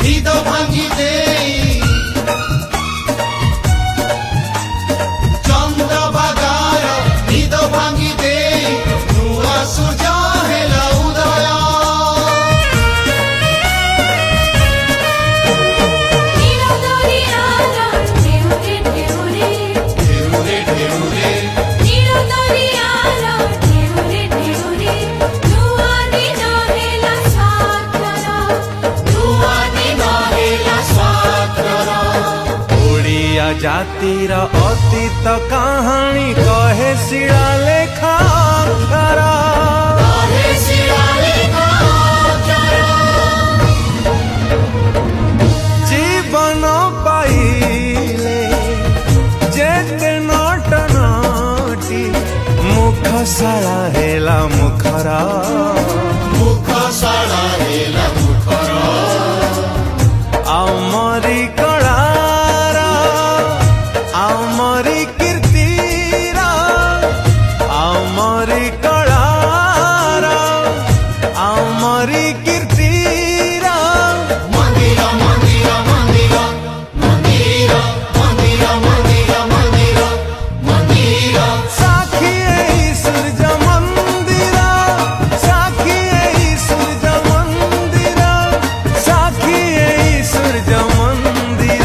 निद भांगी देई चंद्रभागार निद भांगी देई नुआ सूर्य हेला उदय जातिर अतीत कहानी कहे शिलालेखा जीवन पाइले जेते नट नटी मुखशाला हेला मुखरा मुखशाला हेला